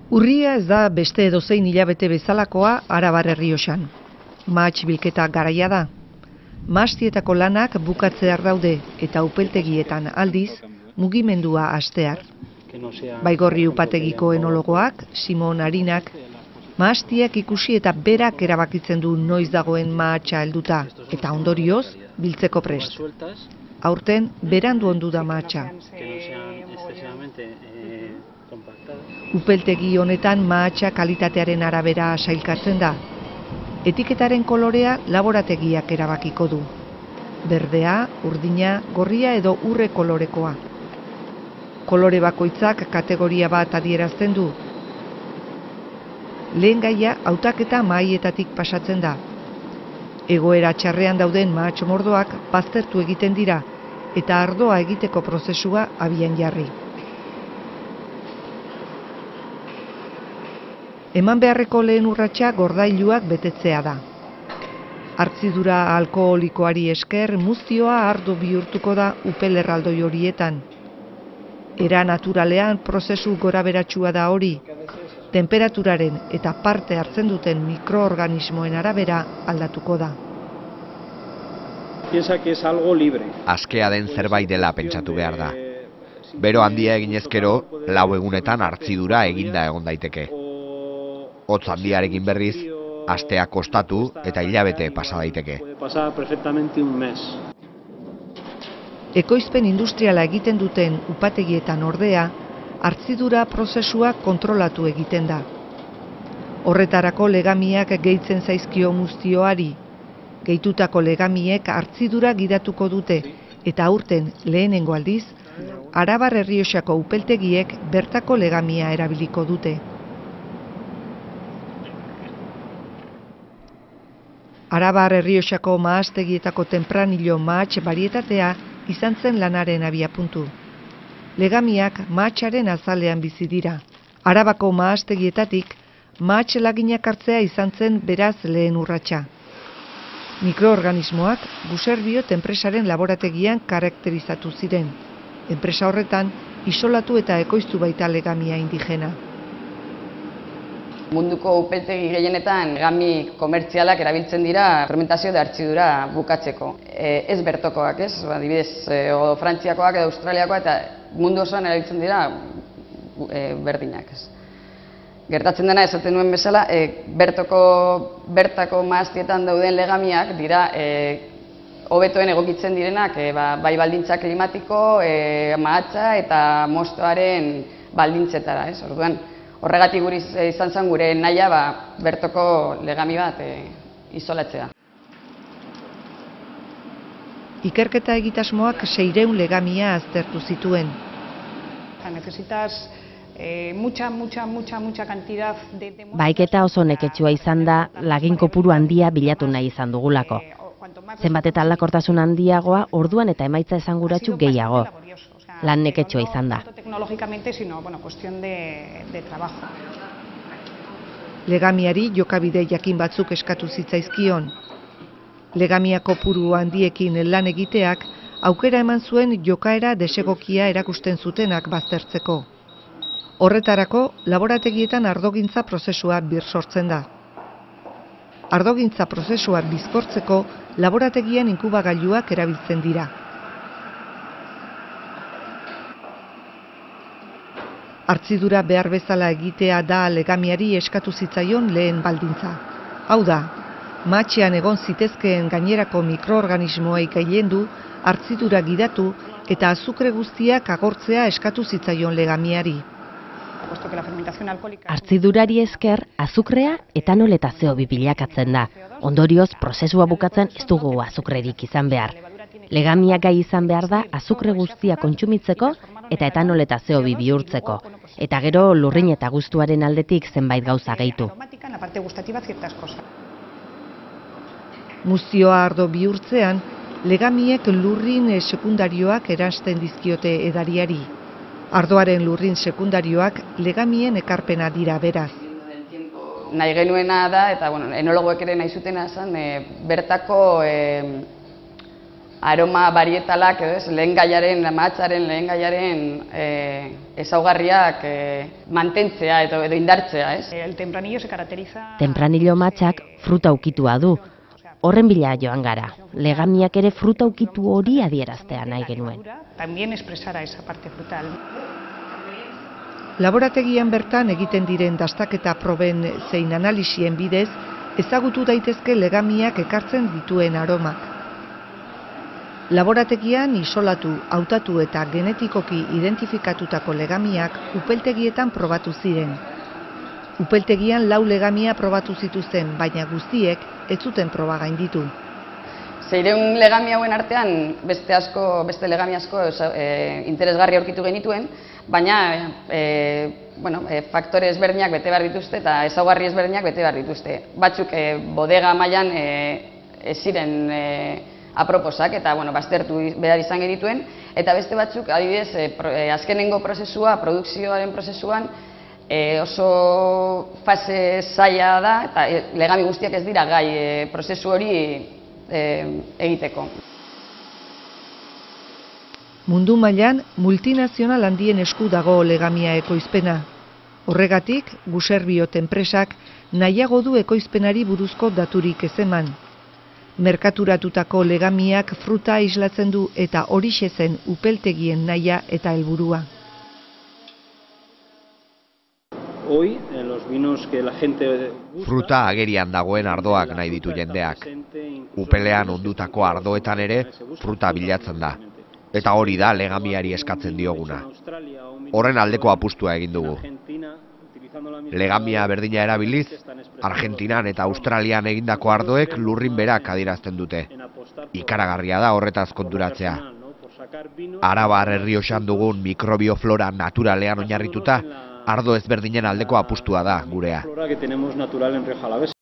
Urria ez da beste edozein hilabete bezalakoa Arabar Errioxan. Mahats bilketa garaia da. Mahastietako lanak bukatzear daude eta upeltegietan aldiz mugimendua hastear. Baigorri upategiko enologoak, Simon Arinak, mahastiak ikusi eta berak erabakitzen du noiz dagoen mahatsa helduta eta ondorioz biltzeko prest. Aurten berandu ondu da mahatsa. Upeltegi honetan mahatsa kalitatearen arabera sailkatzen da. Etiketaren kolorea laborategiak erabakiko du. Berdea, urdina, gorria edo urre kolorekoa. Kolore bakoitzak kategoria bat adierazten du. Lehen gaia hautaketa mahaietatik pasatzen da. Egoera txarrean dauden mahatso mordoak baztertu egiten dira eta ardoa egiteko prozesua abian jarri. Eman beharreko lehen urratsa gordailuak betetzea da. Hartzidura alkoholikoari esker muztioa ardo bihurtuko da upel erraldoi horietan. Era naturalean prozesu goraberatsua da hori. Temperaturaren eta parte hartzen duten mikroorganismoen arabera aldatuko da. Piensa que es algo libre. Askea den zerbait dela pentsatu behar da. Bero handia eginezkero, 4 egunetan hartzidura eginda egon daiteke. Hotz handiarekin berriz, astea kostatu eta hilabete pasa daiteke. Ekoizpen industriala egiten duten upategietan ordea, hartzidura prozesua kontrolatu egiten da. Horretarako legamiak gehitzen zaizkio muztioari. Gehitutako legamiek hartzidura gidatuko dute eta aurten lehenengo aldiz, Arabar Errioxako upeltegiek bertako legamia erabiliko dute. Arabar Errioxako mahastegietako tempranillo mahats barietatea izan zen lanaren abiapuntu. Legamiak mahatsaren azalean bizi dira. Arabako mahastegietatik mahats laginak hartzea izan zen beraz lehen urratsa. Mikroorganismoak Buserbiot enpresaren laborategian karakterizatu ziren. Enpresa horretan isolatu eta ekoiztu baita legamia indigena. Munduko upeltegi gehienetan legami komertzialak erabiltzen dira fermentazio de hartzidura bukatzeko. Ez bertokoak, ez? Adibidez, o Frantziakoak edo Australiakoak eta mundu osoan erabiltzen dira berdinak, ez? Gertatzen dena esaten nuen bezala, bertako mahastietan dauden legamiak dira hobetoen egokitzen direnak bai baldintza klimatiko, mahatsa eta mostoaren baldintzetara, ez? Orduan, horregatik guri izan zen gure nahia bertoko legami bat isolatzea. Ikerketa egitasmoak 600 legamia aztertu zituen. Necesitas mucha cantidad de... Baiketa oso neketsua izan da, lagin kopuru handia bilatu nahi izan dugulako. Zenbat eta aldakortasun handiagoa, orduan eta emaitza esanguratsu gehiago. Lan neketsua izan da. Legamiari jokabide jakin batzuk eskatu zitzaizkion. Legamia kopuru handiekin lan egiteak aukera eman zuen jokaera desegokia erakusten zutenak baztertzeko. Horretarako, laborategietan ardogintza prozesua birsortzen da. Ardogintza prozesua bizkortzeko laborategian inkubagailuak erabiltzen dira. Hartzidura behar bezala egitea da legamiari eskatu zitzaion lehen baldintza. Hau da, mahatsean egon zitezkeen gainerako mikroorganismoei gailendu, hartzidura gidatu eta azukre guztiak agortzea eskatu zitzaion legamiari. Hartzidurari esker, azukrea etanol eta CO2 bilakatzen da. Ondorioz, prozesua bukatzen ez dugu azukrerik izan behar. Legamia gai izan behar da azukre guztia kontsumitzeko eta etanol eta CO2 bihurtzeko. Eta gero lurrin eta gustuaren aldetik zenbait gauza gehitu. Muztioa ardo bihurtzean, legamiek lurrin sekundarioak eransten dizkiote edariari. Ardoaren lurrin sekundarioak legamien ekarpena dira beraz. Nahi genuena da, eta enologoek ere nahi zutena zen, bertako aroma barietalak, lehen gaiaren, mahatsaren lehen gaiaren ezaugarriak mantentzea edo indartzea. El tempranillo se caracteriza... Tempranillo mahatsak fruta ukitua du. Horren bila joan gara, legamiak ere fruta ukitu hori adieraztea nahi genuen. También expresara esa parte frutal. Laborategian bertan egiten diren dastaketa proben zein analisien bidez, ezagutu daitezke legamiak ekartzen dituen aromak. Laborategian isolatu, hautatu eta genetikoki identifikatutako legamiak upeltegietan probatu ziren. Upeltegian 4 legamia probatu zituzten, baina guztiek ez zuten proba gainditu. 600 legami hauen artean beste legami asko interesgarri aurkitu genituen, baina faktore ezberdinak bete behar dituzte eta ezaugarri ezberdinak bete behar dituzte. Batzuk bodega mailan ez ziren aproposak eta baztertu behar izan genituen, eta beste batzuk adibidez azkenengo prozesua, produkzioaren prozesuan, oso fase zaila da eta legami guztiak ez dira gai prozesu hori egiteko. Mundu mailan multinazional handien esku dago legamia ekoizpena. Horregatik, Buserbiot enpresak nahiago du ekoizpenari buruzko daturik ez eman. Merkaturatutako legamiak fruta islatzen du eta horixe zen upeltegien nahia eta helburua. Fruta agerian dagoen ardoak nahi ditu jendeak. Upelean ondutako ardoetan ere fruta bilatzen da. Eta hori da legamiari eskatzen dioguna. Horren aldeko apustua egin dugu. Legamia berdina erabiliz, Argentinan eta Australian egindako ardoek lurrin berak adierazten dute. Ikaragarria da horretaz konturatzea. Arabar Errioxan dugun mikrobioflora naturalean oinarrituta, ardo ezberdinen aldeko apustua da gurea.